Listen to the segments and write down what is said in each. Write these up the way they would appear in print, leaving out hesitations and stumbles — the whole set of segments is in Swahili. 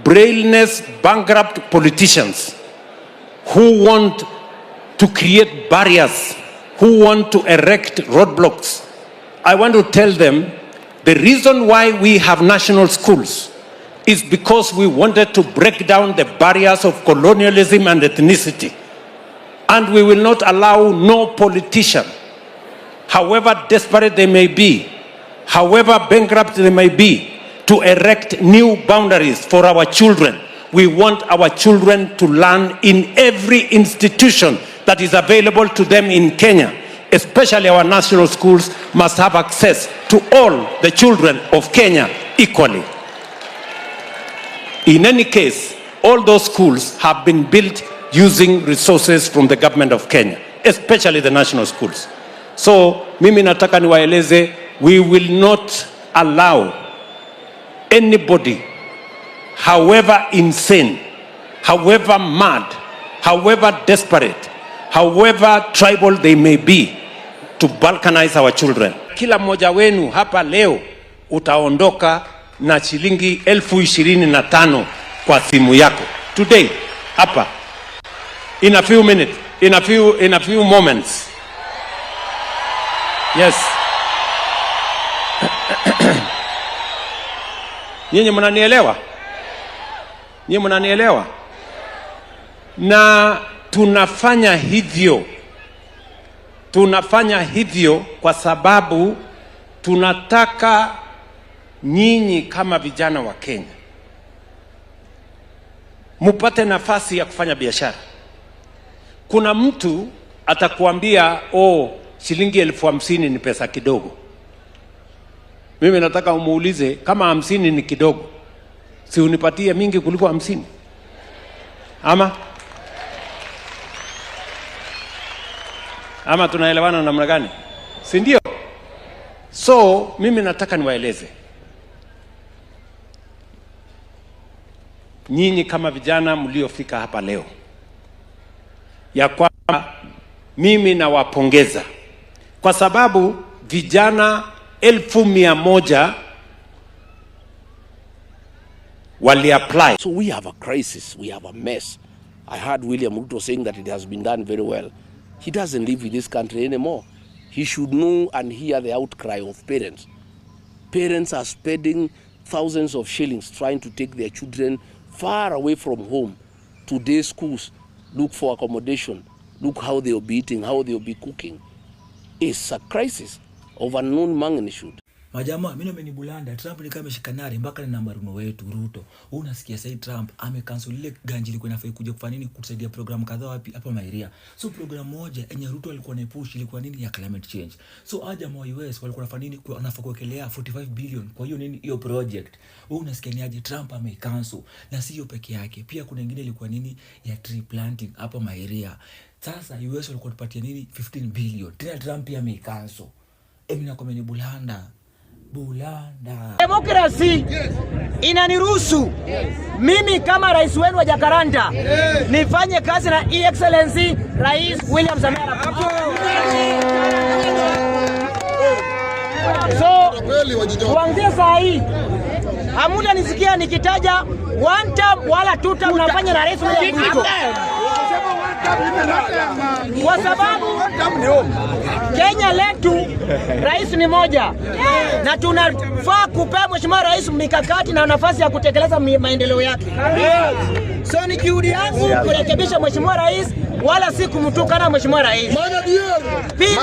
brainless, bankrupt politicians who want to create barriers, who want to erect roadblocks, I want to tell them the reason why we have national schools is because we wanted to break down the barriers of colonialism and ethnicity. And we will not allow no politician, however desperate they may be, however bankrupt they may be, to erect new boundaries for our children. We want our children to learn in every institution that is available to them in Kenya. Especially our national schools must have access to all the children of Kenya equally. In any case, all those schools have been built using resources from the government of Kenya, especially the national schools. So, mimi nataka niwaeleze, we will not allow anybody, however insane, however mad, however desperate, however tribal they may be, to balkanize our children. Kila mmoja wenu hapa leo utaondoka na shilingi 25,000 kwa simu yako. Today, hapa. In a few minutes, in a few moments. Yes. Nyinyi mnanielewa? Nyinyi mnanielewa? Na tunafanya hivyo kwa sababu tunataka nyinyi kama vijana wa Kenya mupate nafasi ya kufanya biashara. Kuna mtu atakuambia, shilingi 50,000 ni pesa kidogo. Mimi nataka umuulize, kama 50 ni kidogo, si unipatie mingi kuliko 50? Ama tunaelewana namna gani? Si ndio? So, mimi nataka niwaeleze, nyinyi kama vijana mliofika hapa leo, ya kwamba mimi nawapongeza kwa sababu vijana 1,100 wali apply. So we have a crisis, we have a mess. I heard William Ruto saying that it has been done very well. He doesn't live in this country anymore. He should know and hear the outcry of parents. Parents are spending thousands of shillings trying to take their children far away from home to day schools, look for accommodation, look how they'll be eating, how they'll be cooking. It's a crisis of unknown magnitude. Majamaa, mimi nimenibulanda. Trump ni kama shikanari mpaka na namba runo wetu Ruto. Unasikia sasa Trump amekansel ile ganji ilikuwa inafaa kuja kufanya nini, kusaidia program kadhaa wapi hapa Mairia. So program moja yenye Ruto alikuwa anaipush ilikuwa nini, ya climate change. So aja wa US walikuwa wanafanya nini, wanafaa kuwekelea 45 billion kwa hiyo nini, hiyo project. Unasikia ni aje Trump amekansel, na sio peke yake. Pia kuna nyingine ilikuwa nini, ya tree planting hapa Mairia. Sasa US walikuwa wanapatia nini, 15 billion. Tena Trump pia amekansel. Mimi nakomeni bulanda. Demokrasi inaniruhusu mimi kama rais wenu wa Jakaranda nifanye kazi na Excellency Rais William Samoei Ruto. So kuanzia saa hii hamuna nisikia nikitaja one term wala two term nafanya na Rais William Ruto. Kwa sababu Kenya letu rais ni moja, na tunafaa kupea mheshimiwa rais mikakati na nafasi ya kutekeleza maendeleo yake. So ni juhudi yangu kurekebisha mheshimiwa rais, wala si kumtukana mheshimiwa rais. Pili,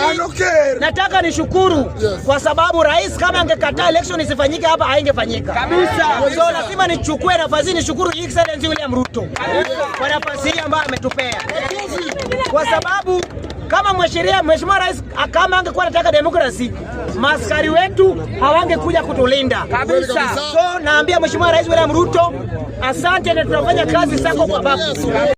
nataka nishukuru kwa sababu rais kama angekataa election isifanyike hapa haingefanyika kabisa. So lazima nichukue nafasi nishukuru Excellency William Ruto kwa nafasi hii ambayo ametupea, kwa sababu kama mheshimiwa rais kama angekuwa anataka demokrasi, maskari wetu hawangekuja kutulinda kabisa. So naambia mheshimiwa rais William Ruto, asante, na tunafanya kazi sako kwa babu.